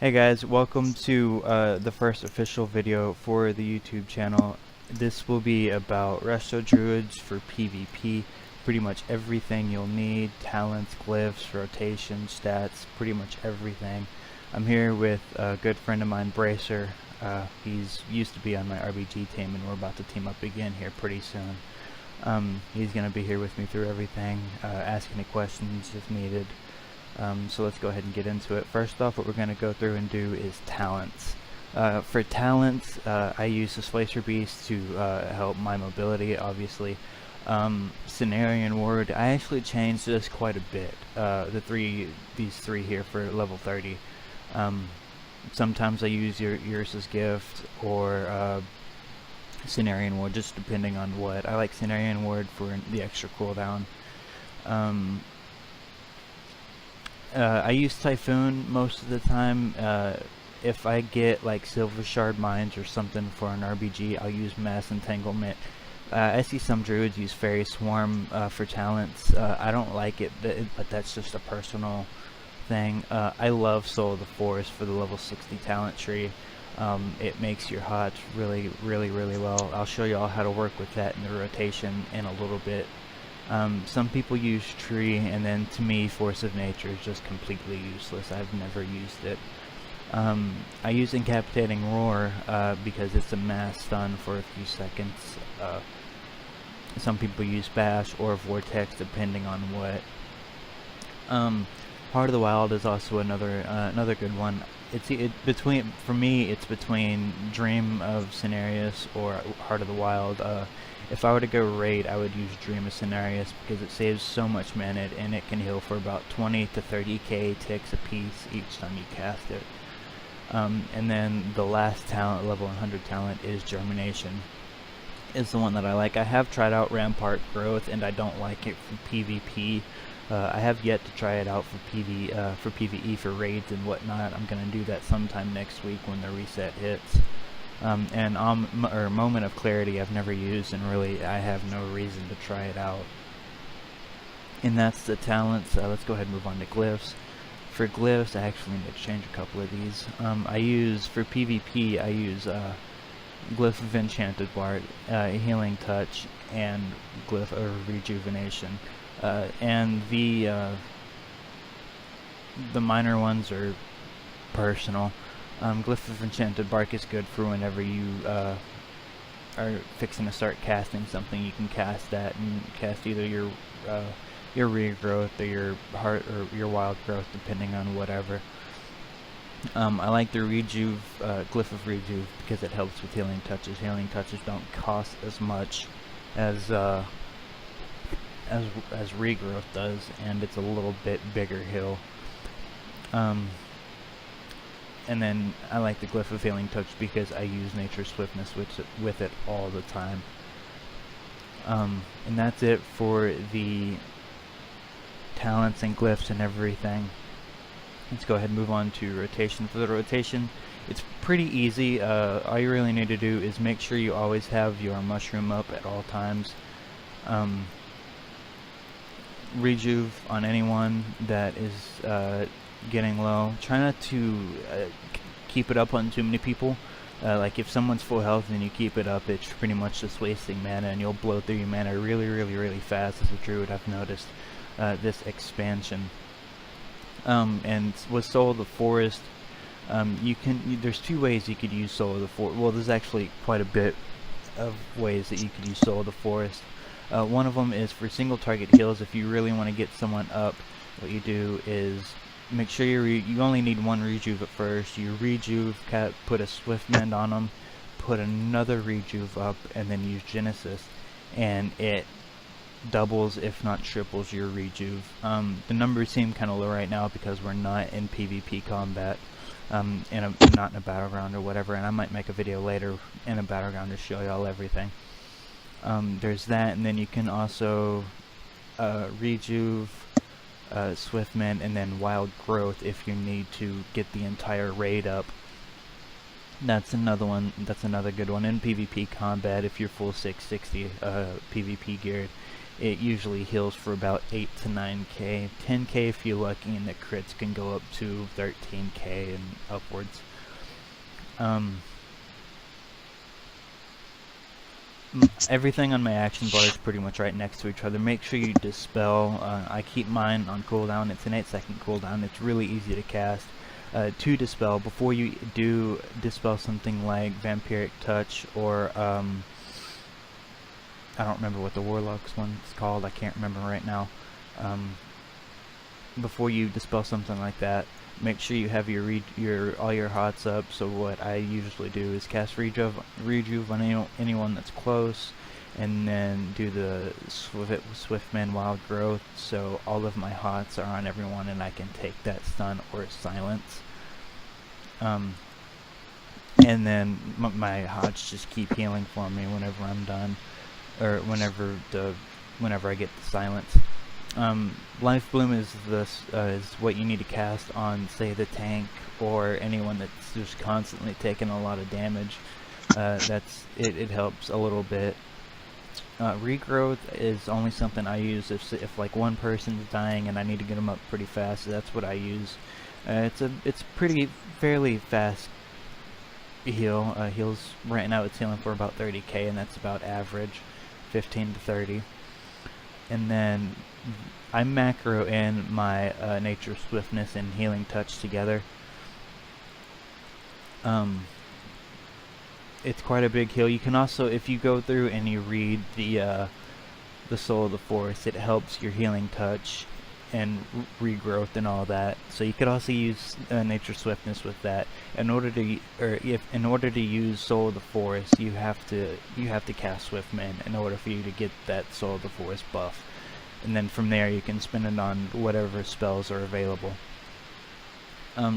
Hey guys, welcome to the first official video for the YouTube channel. This will be about resto druids for PvP. Pretty much everything you'll need: talents, glyphs, rotation, stats, pretty much everything. I'm here with a good friend of mine, Bracer. He's used to be on my RBG team, and we're about to team up again here pretty soon. He's going to be here with me through everything, ask any questions if needed. So let's go ahead and get into it. First off, what we're going to go through and do is talents. For talents, I use the Slicer Beast to help my mobility, obviously. Cenarian Ward, I actually changed this quite a bit. These three here for level 30. Sometimes I use Ursa's Gift or Cenarian Ward, just depending on what. I like Cenarian Ward for the extra cooldown. I use Typhoon most of the time. If I get like Silver Shard Mines or something for an RBG, I'll use Mass Entanglement. I see some druids use Fairy Swarm for talents. I don't like it, but that's just a personal thing. I love Soul of the Forest for the level 60 talent tree. It makes your HOTS really well. I'll show you all how to work with that in the rotation in a little bit. Some people use Tree, and then to me Force of Nature is just completely useless. I've never used it. I use Incapitating Roar because it's a mass stun for a few seconds. Some people use Bash or Vortex depending on what. Heart of the Wild is also another good one. For me it's between Dream of Cenarius or Heart of the Wild. If I were to go raid, I would use Dream of Cenarius because it saves so much mana and it can heal for about 20 to 30k ticks a piece each time you cast it. And then the last talent, level 100 talent, is Germination. Is the one that I like. I have tried out Rampart Growth and I don't like it for PvP. I have yet to try it out for PvE for raids and whatnot. I'm gonna do that sometime next week when the reset hits. Moment of Clarity I've never used, and really I have no reason to try it out. And that's the talents. Let's go ahead and move on to glyphs. For glyphs, I actually need to change a couple of these. For PvP, I use Glyph of Enchanted Bard, Healing Touch, and Glyph of Rejuvenation. And the minor ones are personal. Glyph of Enchanted Bark is good for whenever you are fixing to start casting something. You can cast that and cast either your regrowth or your heart or your wild growth, depending on whatever. I like the Glyph of Rejuve because it helps with healing touches. Healing touches don't cost as much as regrowth does, and it's a little bit bigger heal. And then I like the Glyph of Healing Touch because I use Nature Swiftness with it all the time. And that's it for the talents and glyphs and everything. Let's go ahead and move on to rotation. For the rotation, it's pretty easy. All you really need to do is make sure you always have your mushroom up at all times. Rejuve on anyone that is getting low. Try not to keep it up on too many people. Like if someone's full health and you keep it up, it's pretty much just wasting mana, and you'll blow through your mana really fast as a druid. I've noticed this expansion. And with Soul of the Forest, there's two ways you could use Soul of the Forest. Well, there's actually quite a bit of ways that you could use Soul of the Forest. One of them is for single target heals. If you really want to get someone up, what you do is make sure you only need one rejuve at first. You rejuve, put a Swift Mend on them, put another rejuve up, and then use Genesis, and it doubles if not triples your rejuve. The numbers seem kind of low right now because we're not in PvP combat, not in a battleground or whatever, and I might make a video later in a battleground to show y'all everything. There's that, and then you can also rejuve, Swift Mend, and then Wild Growth if you need to get the entire raid up. That's another one. That's another good one in PvP combat. If you're full 660 PvP geared, it usually heals for about 8 to 9k, 10k if you're lucky, and the crits can go up to 13k and upwards. Everything on my action bar is pretty much right next to each other. Make sure you dispel. I keep mine on cooldown. It's an 8-second cooldown. It's really easy to cast. To dispel, before you do dispel something like Vampiric Touch or I don't remember what the Warlock's one's called. I can't remember right now. Before you dispel something like that, make sure you have your all your hots up. So what I usually do is cast rejuve on anyone that's close, and then do the Swiftman Wild Growth, so all of my hots are on everyone and I can take that stun or silence. And then my hots just keep healing for me whenever I'm done, or whenever I get the silence. Life Bloom is what you need to cast on, say, the tank or anyone that's just constantly taking a lot of damage. It helps a little bit. Regrowth is only something I use if like one person's dying and I need to get them up pretty fast. So that's what I use. It's fairly fast heal. Heals right now, it's healing for about 30k, and that's about average, 15 to 30. And then I macro in my Nature Swiftness and Healing Touch together. It's quite a big heal. You can also, if you go through and you read the Soul of the Forest, it helps your Healing Touch and regrowth and all that. So you could also use Nature Swiftness with that. In order to use Soul of the Forest, you have to cast Swiftman in order for you to get that Soul of the Forest buff. And then from there you can spend it on whatever spells are available.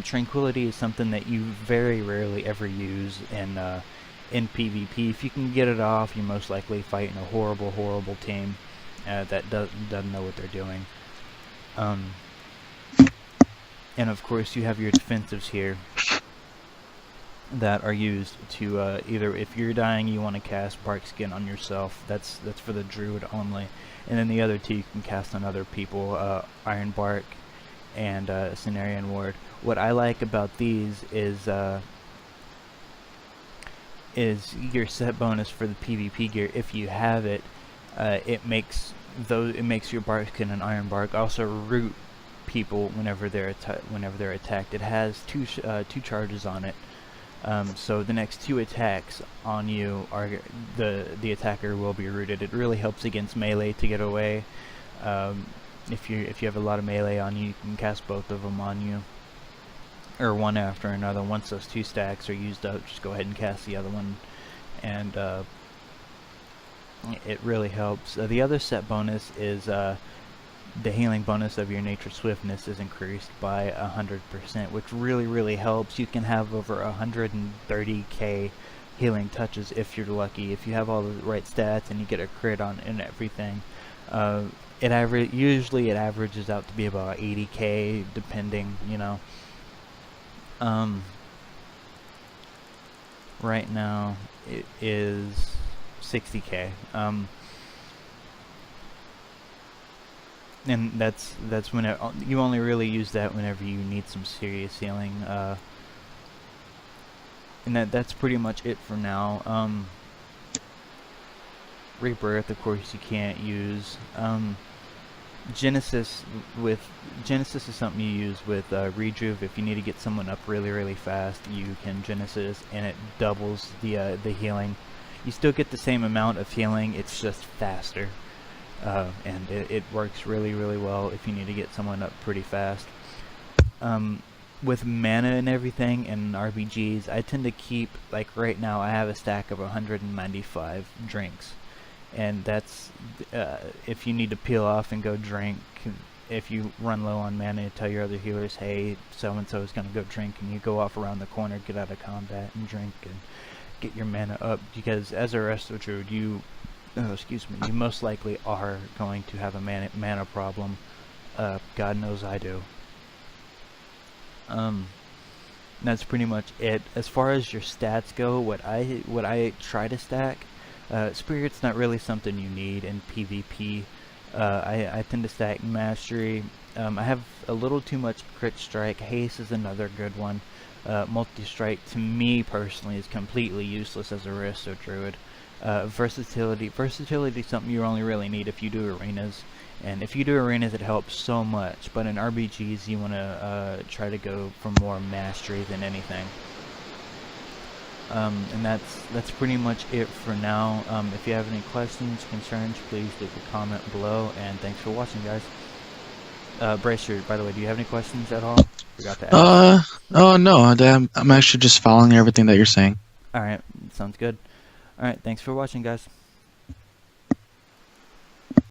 Tranquility is something that you very rarely ever use in PvP. If you can get it off, you're most likely fighting a horrible team that doesn't know what they're doing. And of course you have your defensives here that are used to either, if you're dying, you want to cast Bark Skin on yourself. That's for the druid only. And then the other two you can cast on other people, Iron Bark and Cenarian Ward. What I like about these is your set bonus for the PvP gear. If you have it, it makes your Bark Skin and Iron Bark also root people whenever they're attacked. It has two charges on it. So the next 2 attacks on you are the attacker will be rooted. It really helps against melee to get away. If you have a lot of melee on you, you can cast both of them on you, or one after another. Once those 2 stacks are used up, just go ahead and cast the other one, and it really helps. The other set bonus is the healing bonus of your Nature Swiftness is increased by 100%, which really helps. You can have over 130k healing touches if you're lucky. If you have all the right stats and you get a crit on and everything, usually it averages out to be about 80k, depending, you know. Right now it is 60k. And that's when you only really use that whenever you need some serious healing. And that's pretty much it for now. Rebirth, of course, you can't use. Genesis is something you use with Rejuve. If you need to get someone up really fast, you can Genesis, and it doubles the healing. You still get the same amount of healing, it's just faster. And it works really well if you need to get someone up pretty fast. With mana and everything and RBGs, I tend to keep, like right now I have a stack of 195 drinks, and that's if you need to peel off and go drink. If you run low on mana, you tell your other healers, hey, so and so is going to go drink, and you go off around the corner, get out of combat and drink and get your mana up, because as a Resto Druid, you most likely are going to have a mana problem. God knows I do. That's pretty much it. As far as your stats go, what I try to stack, Spirit's not really something you need in PvP. I tend to stack mastery. I have a little too much crit strike. Haste is another good one. Multi-strike to me personally is completely useless as a wrist or druid. Versatility is something you only really need if you do arenas, and if you do arenas it helps so much, but in RBGs you want to try to go for more mastery than anything. And that's pretty much it for now. If you have any questions, concerns, please leave a comment below, and thanks for watching, guys. Bracer, by the way, do you have any questions at all? Forgot to ask. Oh no, I'm actually just following everything that you're saying. Alright, sounds good. Alright, thanks for watching, guys.